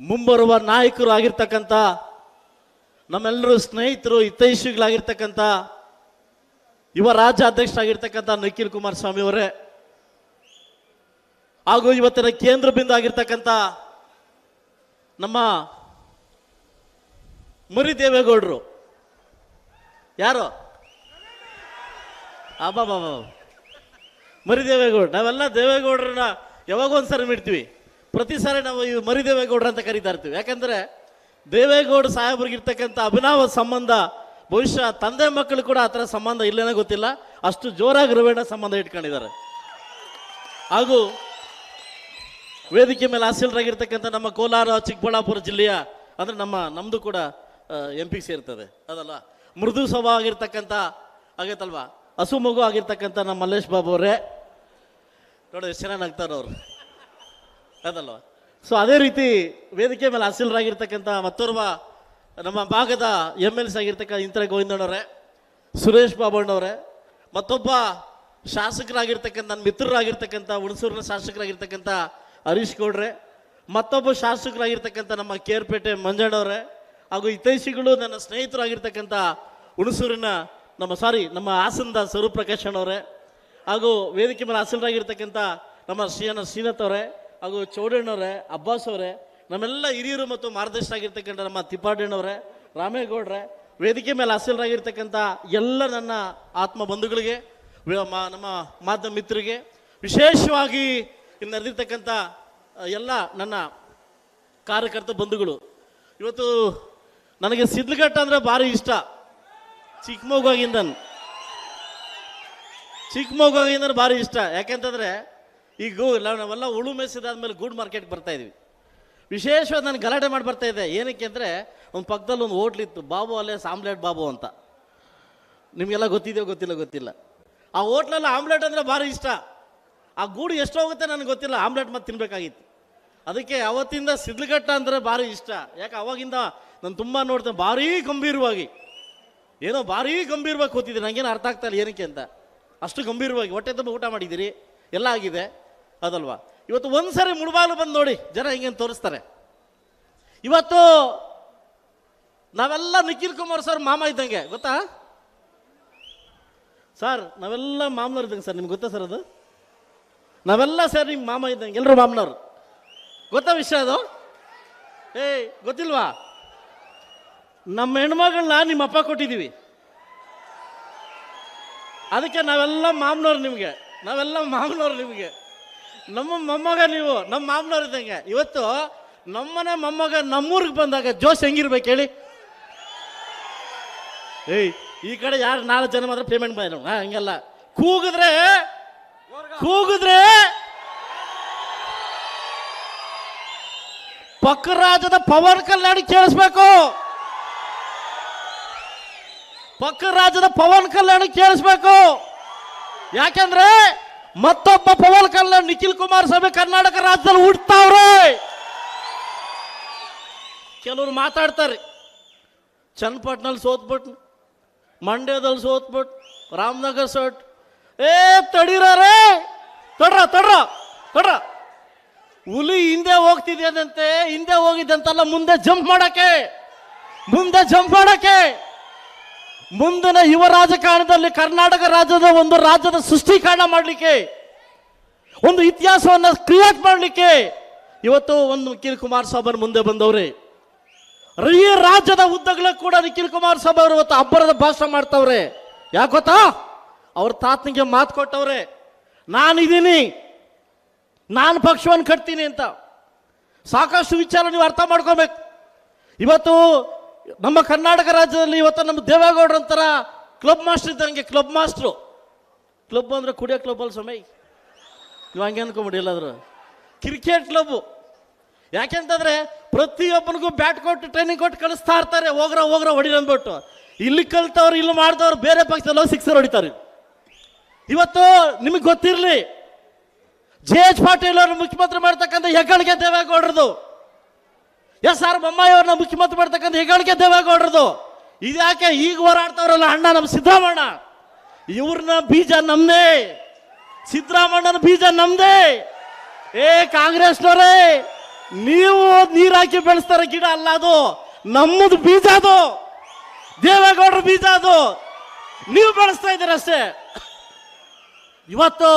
ಮುಂಬರುವ ನಾಯಕರು ಆಗಿರ್ತಕ್ಕಂಥ ನಮ್ಮೆಲ್ಲರೂ ಸ್ನೇಹಿತರು ಹಿತೈಷಿಗಳಾಗಿರ್ತಕ್ಕಂಥ ಯುವ ರಾಜ್ಯಾಧ್ಯಕ್ಷರಾಗಿರ್ತಕ್ಕಂಥ ನಿಖಿಲ್ ಕುಮಾರಸ್ವಾಮಿ ಅವರೇ, ಹಾಗೂ ಇವತ್ತಿನ ಕೇಂದ್ರ ಬಿಂದು ಆಗಿರ್ತಕ್ಕಂಥ ನಮ್ಮ ಮರಿ ದೇವೇಗೌಡರು. ಯಾರು? ಅಬ್ಬಾ ಮರಿ ದೇವೇಗೌಡ. ನಾವೆಲ್ಲ ದೇವೇಗೌಡರನ್ನ ಯಾವಾಗ ಒಂದ್ಸರಿ ಬಿಡ್ತೀವಿ, ಪ್ರತಿ ಸಾರಿ ನಾವು ಈ ಮರಿ ದೇವೇಗೌಡರು ಅಂತ ಕರೀತಾ ಇರ್ತೀವಿ. ಯಾಕಂದ್ರೆ ದೇವೇಗೌಡ ಸಾಹೇಬ್ರಿಗಿರ್ತಕ್ಕಂಥ ಅಭಿನವ ಸಂಬಂಧ ಬಹುಶಃ ತಂದೆ ಮಕ್ಕಳು ಕೂಡ ಆ ಥರ ಸಂಬಂಧ ಇಲ್ಲೇನೋ ಗೊತ್ತಿಲ್ಲ, ಅಷ್ಟು ಜೋರಾಗಿ ರವೇಣ ಸಂಬಂಧ ಇಟ್ಕೊಂಡಿದ್ದಾರೆ. ಹಾಗೂ ವೇದಿಕೆ ಮೇಲೆ ಆಸೀನರಾಗಿರ್ತಕ್ಕಂಥ ನಮ್ಮ ಕೋಲಾರ ಚಿಕ್ಕಬಳ್ಳಾಪುರ ಜಿಲ್ಲೆಯ ಅಂದರೆ ನಮ್ಮದು ಕೂಡ MP ಸೇರ್ತದೆ ಅದಲ್ಲ, ಮೃದು ಸ್ವಭಾವ ಆಗಿರ್ತಕ್ಕಂಥ ಆಗೈತಲ್ವಾ, ಹಸು ಮಗು ಆಗಿರ್ತಕ್ಕಂಥ ನಮ್ಮ ಮಲ್ಲೇಶ್ ಬಾಬು ಅವರೇ ನೋಡಿ ಎಷ್ಟು ಚೆನ್ನಾಗಿ ನಗ್ತಾರೆ ಅವರು ಅದಲ್ವ. ಸೊ ಅದೇ ರೀತಿ ವೇದಿಕೆ ಮೇಲೆ ಆಸೀನರಾಗಿರ್ತಕ್ಕಂಥ ಮತ್ತೋರ್ವ ನಮ್ಮ ಭಾಗದ MLC ಆಗಿರ್ತಕ್ಕಂಥ ಇಂತರ ಗೋವಿಂದಣ್ಣವರೇ, ಸುರೇಶ್ ಬಾಬಣ್ಣವರೇ, ಮತ್ತೊಬ್ಬ ಶಾಸಕರಾಗಿರ್ತಕ್ಕಂಥ ನನ್ನ ಮಿತ್ರರಾಗಿರ್ತಕ್ಕಂಥ ಹುಣಸೂರಿನ ಶಾಸಕರಾಗಿರ್ತಕ್ಕಂಥ ಹರೀಶ್ ಗೌಡ್ರೆ, ಮತ್ತೊಬ್ಬ ಶಾಸಕರಾಗಿರ್ತಕ್ಕಂಥ ನಮ್ಮ ಕೇರ್ಪೇಟೆ ಮಂಜಣ್ಣವರೇ, ಹಾಗೂ ಹಿತೈಷಿಗಳು ನನ್ನ ಸ್ನೇಹಿತರಾಗಿರ್ತಕ್ಕಂಥ ಹುಣಸೂರಿನ ನಮ್ಮ ಹಾಸನದ ಸ್ವರೂಪ್ ಪ್ರಕಾಶ್ ಅಣ್ಣವರೇ, ಹಾಗೂ ವೇದಿಕೆ ಮೇಲೆ ಆಸೀನರಾಗಿರ್ತಕ್ಕಂಥ ನಮ್ಮ ಶ್ರೀನಾಥ್ ಅವರೇ, ಹಾಗೂ ಚೌಡಣ್ಣವರೇ, ಅಬ್ಬಾಸ್ ಅವರೇ, ನಮ್ಮೆಲ್ಲ ಹಿರಿಯರು ಮತ್ತು ಮಾರ್ಗದರ್ಶಕರಾಗಿರ್ತಕ್ಕಂಥ ನಮ್ಮ ತಿಪ್ಪಾಡಣ್ಣವರೇ, ರಾಮೇಗೌಡ್ರೆ, ವೇದಿಕೆ ಮೇಲೆ ಆಸೀನರಾಗಿರ್ತಕ್ಕಂಥ ಎಲ್ಲ ನನ್ನ ಆತ್ಮ ಬಂಧುಗಳಿಗೆ, ನಮ್ಮ ಮಾಧ್ಯಮ ಮಿತ್ರರಿಗೆ, ವಿಶೇಷವಾಗಿ ಇಲ್ಲಿ ನಡೆದಿರ್ತಕ್ಕಂಥ ಎಲ್ಲ ನನ್ನ ಕಾರ್ಯಕರ್ತ ಬಂಧುಗಳು. ಇವತ್ತು ನನಗೆ ಸಿದ್ಲಘಟ್ಟ ಅಂದರೆ ಭಾರಿ ಇಷ್ಟ. ಚಿಕ್ಕ ಮಗುವಾಗಿಂದ ಭಾರಿ ಇಷ್ಟ. ಯಾಕೆಂತಂದರೆ ಈಗ ನಾವೆಲ್ಲ ಉಳು ಮೇಯಿಸಿದಾದ್ಮೇಲೆ ಗೂಡ್ ಮಾರ್ಕೆಟ್ಗೆ ಬರ್ತಾ ಇದ್ವಿ. ವಿಶೇಷವಾಗಿ ನಾನು ಗಲಾಟೆ ಮಾಡಿ ಬರ್ತಾ ಇದ್ದೆ. ಏನಕ್ಕೆ ಅಂದರೆ ಒಂದು ಪಕ್ಕದಲ್ಲಿ ಒಂದು ಹೋಟ್ಲಿತ್ತು, ಬಾಬು ಅಲ್ಲೇ ಆಮ್ಲೆಟ್ ಬಾಬು ಅಂತ. ನಿಮಗೆಲ್ಲ ಗೊತ್ತಿದೆಯೋ ಗೊತ್ತಿಲ್ಲ. ಆ ಹೋಟ್ಲಲ್ಲಿ ಆಮ್ಲೆಟ್ ಅಂದರೆ ಭಾರಿ ಇಷ್ಟ. ಆ ಗೂಡು ಎಷ್ಟು ಹೋಗುತ್ತೆ ನನಗೆ ಗೊತ್ತಿಲ್ಲ, ಆಮ್ಲೆಟ್ ಮತ್ತೆ ತಿನ್ಬೇಕಾಗಿತ್ತು. ಅದಕ್ಕೆ ಅವತ್ತಿಂದ ಸಿದ್ಲಘಟ್ಟ ಅಂದರೆ ಭಾರಿ ಇಷ್ಟ. ಯಾಕೆ ಅವಾಗಿಂದ ನಾನು ತುಂಬ ನೋಡ್ತೇನೆ, ಭಾರೀ ಗಂಭೀರವಾಗಿ ಕೂತಿದ್ದೀನಿ. ನನಗೇನು ಅರ್ಥ ಆಗ್ತಾ ಇಲ್ಲ ಏನಕ್ಕೆ ಅಂತ. ಅಷ್ಟು ಗಂಭೀರವಾಗಿ ಹೊಟ್ಟೆ ತುಂಬ ಊಟ ಮಾಡಿದ್ದೀರಿ, ಎಲ್ಲ ಆಗಿದೆ ಅದಲ್ವಾ. ಇವತ್ತು ಒಂದ್ಸರಿ ಮುಳುಬಾಲು ಬಂದು ನೋಡಿ, ಜನ ಹಿಂಗೇನು ತೋರಿಸ್ತಾರೆ. ಇವತ್ತು ನಾವೆಲ್ಲ ನಿಖಿಲ್ ಕುಮಾರ್ ಸರ್ ಮಾಮ ಇದ್ದಂಗೆ, ಗೊತ್ತಾ ಸರ್? ನಾವೆಲ್ಲ ಮಾಮನವ್ರು ಇದ್ದಂಗೆ ಸರ್. ನಿಮ್ಗೆ ಗೊತ್ತಾ ಸರ್ ಅದು? ನಾವೆಲ್ಲ ಸರ್ ನಿಮ್ಮ ಮಾಮ ಇದ್ದಂಗೆ, ಎಲ್ಲರೂ ಮಾಮನವ್ರು. ಗೊತ್ತಾ ವಿಷಯ ಅದು? ಗೊತ್ತಿಲ್ವಾ? ನಮ್ಮ ಹೆಣ್ಮಗಳನ್ನ ನಿಮ್ಮ ಅಪ್ಪ ಕೊಟ್ಟಿದ್ದೀವಿ, ಅದಕ್ಕೆ ನಾವೆಲ್ಲ ಮಾಮನವ್ರು ನಿಮಗೆ. ನಮ್ಮ ಮೊಮ್ಮಗ ನೀವು ನಮ್ಮ ಮಾಮನವ್ರು ಇದ್ದಂಗೆ. ಇವತ್ತು ನಮ್ಮನೆ ಮೊಮ್ಮಗ ನಮ್ಮೂರಿಗೆ ಬಂದಾಗ ಜೋಶ್ ಹೆಂಗಿರ್ಬೇಕು ಹೇಳಿ? ಈ ಕಡೆ ಯಾರು 4 ಜನ ಮಾತ್ರ ಪೇಮೆಂಟ್ ಮಾಡಿ ಹಂಗೆಲ್ಲ ಕೂಗಿದ್ರೆ ಪಕ್ಕ ರಾಜ್ಯದ ಪವನ್ ಕಲ್ಯಾಣ್ ಕೇಳಿಸ್ಬೇಕು. ಯಾಕೆಂದ್ರೆ ಮತ್ತೊಬ್ಬ ಪವನ್ ಕಲ್ಯಾಣ್ ನಿಖಿಲ್ ಕುಮಾರಸ್ವಾಮಿ ಕರ್ನಾಟಕ ರಾಜ್ಯದಲ್ಲಿ ಹುಡ್ತಾವ್ರೆ. ಕೆಲವರು ಮಾತಾಡ್ತಾರೆ, ಚನ್ನಪಟ್ಟಣದಲ್ಲಿ ಸೋತ್ಬಿಟ್ಟು, ಮಂಡ್ಯದಲ್ಲಿ ಸೋತ್ಬಿಟ್ಟು, ರಾಮನಗರ ತಡೀರೇ, ತೊಡ್ರ ಹುಲಿ ಹಿಂದೆ ಹೋಗ್ತಿದ್ಯದಂತೆ, ಹಿಂದೆ ಹೋಗಿದ್ದಂತಲ್ಲ, ಮುಂದೆ ಜಂಪ್ ಮಾಡಕ್ಕೆ ಮುಂದಿನ ಯುವ ರಾಜಕಾರಣದಲ್ಲಿ ಕರ್ನಾಟಕ ರಾಜ್ಯದ ಸೃಷ್ಟಿಕರಣ ಮಾಡಲಿಕ್ಕೆ, ಒಂದು ಇತಿಹಾಸವನ್ನು ಕ್ರಿಯೇಟ್ ಮಾಡಲಿಕ್ಕೆ ಇವತ್ತು ಒಂದು ನಿಖಿಲ್ ಕುಮಾರಸ್ವಾಮಿ ಮುಂದೆ ಬಂದವ್ರೆ. ಈ ರಾಜ್ಯದ ಉದ್ದಗಲ ಕೂಡ ನಿಖಿಲ್ ಕುಮಾರಸ್ವಾಮಿ ಅವರು ಇವತ್ತು ಅಬ್ಬರದ ಭಾಷಣ ಮಾಡ್ತವ್ರೆ. ಯಾಕೆ ಗೊತ್ತಾ? ಅವ್ರ ತಾತನಿಗೆ ಮಾತು ಕೊಟ್ಟವ್ರೆ, ನಾನಿದ್ದೀನಿ, ನಾನು ಪಕ್ಷವನ್ನು ಕಟ್ತೀನಿ ಅಂತ. ಸಾಕಷ್ಟು ವಿಚಾರ ನೀವು ಅರ್ಥ ಮಾಡ್ಕೋಬೇಕು. ಇವತ್ತು ನಮ್ಮ ಕರ್ನಾಟಕ ರಾಜ್ಯದಲ್ಲಿ ಇವತ್ತು ನಮ್ಮ ದೇವೇಗೌಡರ ಅಂತರ ಕ್ಲಬ್ ಮಾಸ್ಟರ್ ಇದ್ದಂಗೆ. ಕ್ಲಬ್ ಅಂದ್ರೆ ಕುಡಿಯೋ ಕ್ಲಬ್ ಅಲ್ಲ ಸಮಯ, ನೀವು ಹಂಗೆ ಅನ್ಕೊಂಬಿಡಿ. ಎಲ್ಲಾದ್ರು ಕ್ರಿಕೆಟ್ ಕ್ಲಬ್. ಯಾಕೆಂತಂದ್ರೆ ಪ್ರತಿಯೊಬ್ಬನಿಗೂ ಬ್ಯಾಟ್ ಕೊಟ್ಟು ಟ್ರೈನಿಂಗ್ ಕೊಟ್ಟು ಕಳಿಸ್ತಾ ಇರ್ತಾರೆ, ಹೋಗ್ರ ಹೊಡಿ ಅಂದ್ಬಿಟ್ಟು. ಇಲ್ಲಿ ಕಲ್ತವ್ರು, ಇಲ್ಲಿ ಮಾಡಿದವ್ರು ಬೇರೆ ಪಕ್ಷದಲ್ಲಿ ಸಿಕ್ಸರ್ ಹೊಡಿತಾರೆ. ಇವತ್ತು ನಿಮಗೆ ಗೊತ್ತಿರಲಿ, JH ಪಾಟೀಲ್ ಅವರು ಮುಖ್ಯಮಂತ್ರಿ ಮಾಡ್ತಕ್ಕಂಥ ಹೆಗ್ಗಳಿಕೆ ದೇವೇಗೌಡರದು. SR ಬೊಮ್ಮಾಯಿ ಅವ್ರನ್ನ ಮುಖ್ಯಮಂತ್ರಿ ಮಾಡ್ತಕ್ಕಂಥ ಹೆಗ್ಗಳಿಕೆ ದೇವೇಗೌಡರದು. ಇದ್ಯಾಕೆ ಈಗ ಹೋರಾಡ್ತವ್ರಲ್ಲ ಅಣ್ಣ ನಮ್ಮ ಸಿದ್ದರಾಮಣ್ಣ, ಇವ್ರನ್ನ ಬೀಜ ನಮ್ದೇ, ಸಿದ್ದರಾಮಣ್ಣನ ಬೀಜ ನಮ್ದೇ. ಕಾಂಗ್ರೆಸ್ನವರೇ ನೀವು ನೀರ್ ಹಾಕಿ ಬೆಳೆಸ್ತಾರ ಗಿಡ ಅಲ್ಲ ಅದು, ನಮ್ಮದು ಬೀಜ ಅದು, ದೇವೇಗೌಡರ ಬೀಜ ಅದು, ನೀವು ಬೆಳೆಸ್ತಾ ಇದ್ದೀರ ಅಷ್ಟೇ. ಇವತ್ತು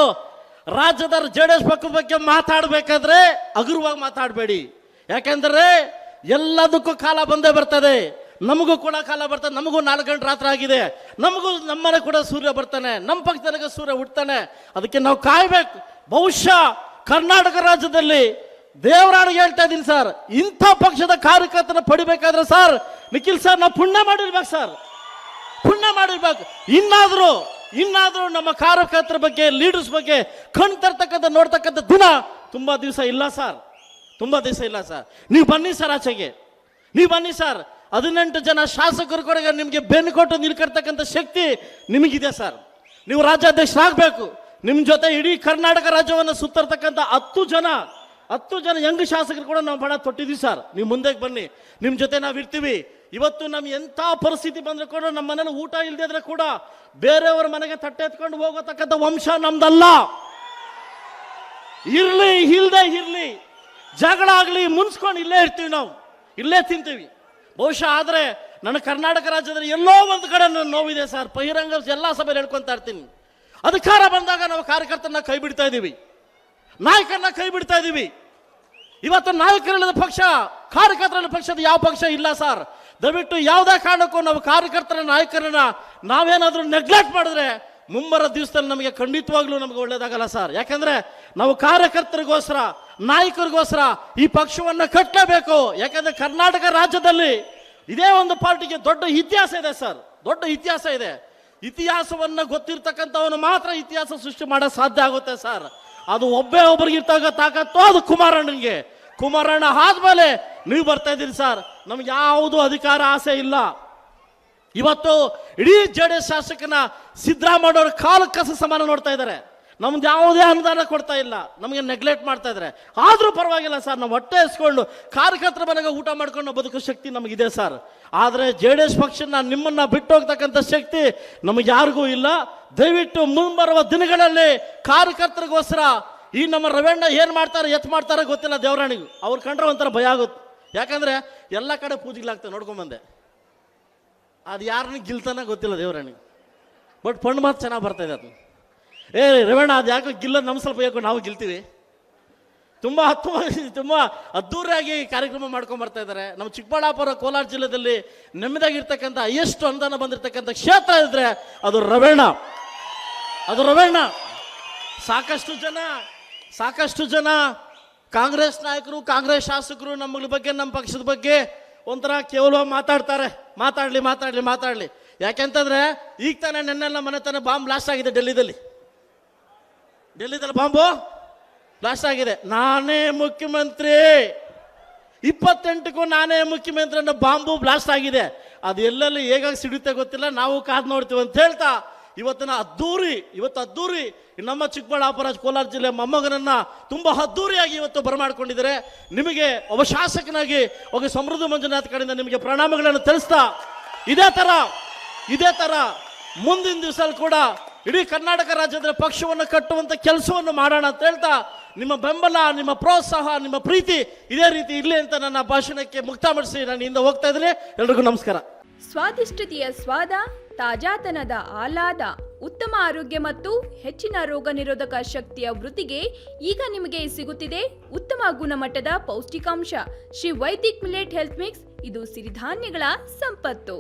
ರಾಜ್ಯದ ಜೆಡಿಎಸ್ ಪಕ್ಷದ ಬಗ್ಗೆ ಮಾತಾಡಬೇಕಾದ್ರೆ ಹಗುರವಾಗಿ ಮಾತಾಡಬೇಡಿ. ಯಾಕೆಂದ್ರೆ ಎಲ್ಲದಕ್ಕೂ ಕಾಲ ಬಂದೇ ಬರ್ತದೆ. ನಮಗೂ ಕೂಡ ಕಾಲ ಬರ್ತದೆ. ನಮಗೂ 4 ಗಂಟೆ ರಾತ್ರಿ ಆಗಿದೆ. ನಮಗೂ ನಮ್ಮನೆ ಕೂಡ ಸೂರ್ಯ ಬರ್ತಾನೆ, ನಮ್ಮ ಪಕ್ಷದಲ್ಲಿ ಸೂರ್ಯ ಹುಡ್ತಾನೆ. ಅದಕ್ಕೆ ನಾವು ಕಾಯ್ಬೇಕು. ಬಹುಶಃ ಕರ್ನಾಟಕ ರಾಜ್ಯದಲ್ಲಿ ದೇವರಾಣಿಗೆ ಹೇಳ್ತಾ ಇದ್ದೀನಿ ಸರ್, ಇಂಥ ಪಕ್ಷದ ಕಾರ್ಯಕರ್ತನ ಪಡಿಬೇಕಾದ್ರೆ ಸರ್, ನಿಖಿಲ್ ಸರ್ ನಾವು ಪುಣ್ಯ ಮಾಡಿರ್ಬೇಕು ಸರ್, ಪುಣ್ಯ ಮಾಡಿರ್ಬೇಕು. ಇನ್ನಾದ್ರೂ ನಮ್ಮ ಕಾರ್ಯಕರ್ತರ ಬಗ್ಗೆ, ಲೀಡರ್ಸ್ ಬಗ್ಗೆ ಕಣ್ ತರ್ತಕ್ಕಂಥ ನೋಡ್ತಕ್ಕಂಥ ದಿನ ತುಂಬಾ ದಿವಸ ಇಲ್ಲ ಸರ್, ತುಂಬಾ ದಿವಸ ಇಲ್ಲ ಸರ್. ನೀವು ಬನ್ನಿ ಸರ್, ಆಚೆಗೆ ನೀವು ಬನ್ನಿ ಸರ್. 18 ಜನ ಶಾಸಕರು ಕೂಡ ನಿಮಗೆ ಬೆನ್ನು ಕೊಟ್ಟು ನಿಲ್ಕರ್ತಕ್ಕಂಥ ಶಕ್ತಿ ನಿಮಗಿದೆ ಸರ್. ನೀವು ರಾಜ್ಯಾಧ್ಯಕ್ಷರಾಗಬೇಕು. ನಿಮ್ಮ ಜೊತೆ ಇಡೀ ಕರ್ನಾಟಕ ರಾಜ್ಯವನ್ನು ಸುತ್ತಿರ್ತಕ್ಕಂಥ 10 ಜನ ಯಂಗ್ ಶಾಸಕರು ಕೂಡ ನಾವು ಬಹಳ ತೊಟ್ಟಿದ್ದೀವಿ ಸರ್. ನೀವು ಮುಂದೆ ಬನ್ನಿ, ನಿಮ್ಮ ಜೊತೆ ನಾವು ಇರ್ತೀವಿ. ಇವತ್ತು ನಮ್ಗೆ ಎಂಥ ಪರಿಸ್ಥಿತಿ ಬಂದ್ರೆ ಕೂಡ ನಮ್ಮ ಮನೇಲಿ ಊಟ ಇಲ್ಲದಿದ್ರೆ ಕೂಡ ಬೇರೆಯವರ ಮನೆಗೆ ತಟ್ಟೆ ಎತ್ಕೊಂಡು ಹೋಗತಕ್ಕಂಥ ವಂಶ ನಮ್ದಲ್ಲ. ಇರ್ಲಿ ಇಲ್ಲದೆ ಇರ್ಲಿ, ಜಗಳ ಆಗಲಿ ಮುನ್ಸ್ಕೊಂಡು ಇಲ್ಲೇ ಇರ್ತೀವಿ, ನಾವು ಇಲ್ಲೇ ತಿಂತೀವಿ. ಬಹುಶಃ ಆದರೆ ನನ್ನ ಕರ್ನಾಟಕ ರಾಜ್ಯದಲ್ಲಿ ಎಲ್ಲೋ ಒಂದು ಕಡೆ ನನ್ನ ನೋವಿದೆ ಸರ್. ಬಹಿರಂಗ ಎಲ್ಲ ಸಭೆಯಲ್ಲಿ ಹೇಳ್ಕೊತಾ ಇರ್ತೀನಿ. ಅಧಿಕಾರ ಬಂದಾಗ ನಾವು ಕಾರ್ಯಕರ್ತರನ್ನ ಕೈ ಬಿಡ್ತಾ ಇದ್ದೀವಿ, ನಾಯಕರನ್ನ ಕೈ ಬಿಡ್ತಾ ಇದ್ದೀವಿ. ಇವತ್ತು ನಾಯಕರಿಲ್ಲದ ಪಕ್ಷ, ಕಾರ್ಯಕರ್ತರ ಪಕ್ಷದ ಯಾವ ಪಕ್ಷ ಇಲ್ಲ ಸರ್. ದಯವಿಟ್ಟು ಯಾವುದೇ ಕಾರಣಕ್ಕೂ ನಾವು ಕಾರ್ಯಕರ್ತರ ನಾಯಕರನ್ನ ನಾವೇನಾದ್ರೂ ನೆಗ್ಲೆಕ್ಟ್ ಮಾಡಿದ್ರೆ ಮುಂಬರೋ ದಿವಸದಲ್ಲಿ ನಮಗೆ ಖಂಡಿತವಾಗ್ಲೂ ನಮಗೆ ಒಳ್ಳೇದಾಗಲ್ಲ ಸರ್. ಯಾಕಂದ್ರೆ ನಾವು ಕಾರ್ಯಕರ್ತರಿಗೋಸ್ಕರ, ನಾಯಕರಿಗೋಸ್ಕರ ಈ ಪಕ್ಷವನ್ನು ಕಟ್ಟಲೇಬೇಕು. ಯಾಕಂದ್ರೆ ಕರ್ನಾಟಕ ರಾಜ್ಯದಲ್ಲಿ ಇದೇ ಒಂದು ಪಾರ್ಟಿಗೆ ದೊಡ್ಡ ಇತಿಹಾಸ ಇದೆ ಸರ್, ದೊಡ್ಡ ಇತಿಹಾಸ ಇದೆ. ಇತಿಹಾಸವನ್ನು ಗೊತ್ತಿರ್ತಕ್ಕಂಥವನು ಮಾತ್ರ ಇತಿಹಾಸ ಸೃಷ್ಟಿ ಮಾಡಕ್ಕೆ ಸಾಧ್ಯ ಆಗುತ್ತೆ ಸರ್. ಅದು ಒಬ್ಬರಿಗೆ ಇರ್ತಾಗ ತಾಕತ್ತು ಅದು ಕುಮಾರಣ್ಣನಿಗೆ. ಕುಮಾರಣ್ಣ ಆದ್ಮೇಲೆ ನೀವು ಬರ್ತಾ ಇದ್ದೀರಿ ಸರ್. ನಮ್ಗೆ ಯಾವುದು ಅಧಿಕಾರ ಆಸೆ ಇಲ್ಲ. ಇವತ್ತು ಇಡೀ ಜೆಡಿಎಸ್ ಶಾಸಕನ ಸಿದ್ದರಾಮಯ್ಯವ್ರ ಕಾಲು ಕಸ ಸಮಾನ ನೋಡ್ತಾ ಇದ್ದಾರೆ. ನಮ್ಗೆ ಯಾವುದೇ ಅನುದಾನ ಕೊಡ್ತಾ ಇಲ್ಲ, ನಮಗೆ ನೆಗ್ಲೆಕ್ಟ್ ಮಾಡ್ತಾ ಇದ್ದಾರೆ. ಆದ್ರೂ ಪರವಾಗಿಲ್ಲ ಸರ್, ನಾವು ಹೊಟ್ಟೆ ಇಸ್ಕೊಂಡು ಕಾರ್ಯಕರ್ತರ ಮನೆಗೆ ಊಟ ಮಾಡ್ಕೊಂಡು ಬದುಕೋ ಶಕ್ತಿ ನಮಗಿದೆ ಸರ್. ಆದರೆ ಜೆಡಿಎಸ್ ಪಕ್ಷನ ನಿಮ್ಮನ್ನ ಬಿಟ್ಟು ಹೋಗ್ತಕ್ಕಂಥ ಶಕ್ತಿ ನಮಗೆ ಯಾರಿಗೂ ಇಲ್ಲ. ದಯವಿಟ್ಟು ಮುಂಬರುವ ದಿನಗಳಲ್ಲಿ ಕಾರ್ಯಕರ್ತರಿಗೋಸ್ಕರ ಈ ನಮ್ಮ ರವಣ್ಣ ಏನ್ ಮಾಡ್ತಾರೆ, ಎತ್ ಮಾಡ್ತಾರೆ ಗೊತ್ತಿಲ್ಲ. ದೇವರಾಣಿಗೂ ಅವ್ರು ಕಂಡ್ರೆ ಒಂಥರ ಭಯ ಆಗುತ್ತೆ. ಯಾಕಂದ್ರೆ ಎಲ್ಲ ಕಡೆ ಪೂಜೆಗಳಾಗ್ತವೆ, ನೋಡ್ಕೊಂಬಂದೆ. ಅದು ಯಾರನ್ನ ಗಿಲ್ತಾನ ಗೊತ್ತಿಲ್ಲ ದೇವರಾಣಿಗೆ. ಬಟ್ ಪಣ್ಣು ಮಾತು ಚೆನ್ನಾಗಿ ಬರ್ತಾ ಇದೆ. ಅದು ರವಣ್ಣ ಅದು ಯಾಕೋ ಗಿಲ್ಲ, ನಮ್ಮ ಸ್ವಲ್ಪ ಯಾಕೋ ನಾವು ಗೆಲ್ತೀವಿ. ತುಂಬ ಅದ್ದೂರಿಯಾಗಿ ಕಾರ್ಯಕ್ರಮ ಮಾಡ್ಕೊಂಡು ಬರ್ತಾ ಇದ್ದಾರೆ. ನಮ್ಮ ಚಿಕ್ಕಬಳ್ಳಾಪುರ, ಕೋಲಾರ ಜಿಲ್ಲೆಯಲ್ಲಿ ನೆಮ್ಮದಿಯಾಗಿರ್ತಕ್ಕಂಥ ಎಷ್ಟು ಅನುದಾನ ಬಂದಿರತಕ್ಕಂಥ ಕ್ಷೇತ್ರ ಇದ್ರೆ ಅದು ರವಣ್ಣ. ಸಾಕಷ್ಟು ಜನ ಕಾಂಗ್ರೆಸ್ ನಾಯಕರು, ಕಾಂಗ್ರೆಸ್ ಶಾಸಕರು ನಮ್ಮ ಬಗ್ಗೆ, ನಮ್ಮ ಪಕ್ಷದ ಬಗ್ಗೆ ಒಂಥರ ಕೇವಲ ಮಾತಾಡ್ಲಿ. ಯಾಕೆಂತಂದ್ರೆ ಈಗ ತಾನೇ ನೆನ್ನೆಲ್ಲ ಮನೆ ತಾನೇ ಬಾಂಬ್ ಬ್ಲಾಸ್ಟ್ ಆಗಿದೆ. ಡೆಲ್ಲಿದಲ್ಲಿ ಬಾಂಬು ಬ್ಲಾಸ್ಟ್ ಆಗಿದೆ. ನಾನೇ ಮುಖ್ಯಮಂತ್ರಿ, 28ಕ್ಕೂ ನಾನೇ ಮುಖ್ಯಮಂತ್ರಿ ಅನ್ನೋ ಬಾಂಬು ಬ್ಲಾಸ್ಟ್ ಆಗಿದೆ. ಅದು ಎಲ್ಲೆಲ್ಲಿ ಹೇಗಾಗಿ ಸಿಡುತ್ತೆ ಗೊತ್ತಿಲ್ಲ, ನಾವು ಕಾದು ನೋಡ್ತೀವಿ ಅಂತ ಹೇಳ್ತಾ ಇವತ್ತು ಅದ್ದೂರಿ ನಮ್ಮ ಚಿಕ್ಕಬಳ್ಳಾಪುರ, ಕೋಲಾರ ಜಿಲ್ಲೆ ಮೊಮ್ಮಗನನ್ನ ತುಂಬಾ ಅದ್ದೂರಿಯಾಗಿ ಇವತ್ತು ಬರಮಾಡ್ಕೊಂಡಿದ್ದಾರೆ. ನಿಮಗೆ ಒಬ್ಬ ಶಾಸಕನಾಗಿ ಒಬ್ಬ ಸಮೃದ್ಧ ಮಂಜುನಾಥ್ ಕಡೆಯಿಂದ ನಿಮಗೆ ಪ್ರಣಾಮಗಳನ್ನು ತಿಳಿಸ್ತಾ, ಇದೇ ತರ ಮುಂದಿನ ದಿವಸ ಕೂಡ ಇಡೀ ಕರ್ನಾಟಕ ರಾಜ್ಯದ ಪಕ್ಷವನ್ನು ಕಟ್ಟುವಂತ ಕೆಲಸವನ್ನು ಮಾಡೋಣ ಅಂತ ಹೇಳ್ತಾ, ನಿಮ್ಮ ಬೆಂಬಲ, ನಿಮ್ಮ ಪ್ರೋತ್ಸಾಹ, ನಿಮ್ಮ ಪ್ರೀತಿ ಇದೇ ರೀತಿ ಇರಲಿ ಅಂತ ನನ್ನ ಭಾಷಣಕ್ಕೆ ಮುಕ್ತಾಯಗೊಳಿಸಿ ನಾನು ಇಂದ ಹೋಗ್ತಾ ಇದ್ದೀನಿ. ಎಲ್ರಿಗೂ ನಮಸ್ಕಾರ. ಸ್ವಾದಿಷ್ಟತೆಯ ಸ್ವಾದ, ತಾಜಾತನದ ಆಹ್ಲಾದ, ಉತ್ತಮ ಆರೋಗ್ಯ ಮತ್ತು ಹೆಚ್ಚಿನ ರೋಗ ನಿರೋಧಕ ಶಕ್ತಿಯ ವೃದ್ಧಿಗೆ ಈಗ ನಿಮಗೆ ಸಿಗುತ್ತಿದೆ ಉತ್ತಮ ಗುಣಮಟ್ಟದ ಪೌಷ್ಟಿಕಾಂಶ Shri Vaidik millet health mix. ಇದು ಸಿರಿಧಾನ್ಯಗಳ ಸಂಪತ್ತು.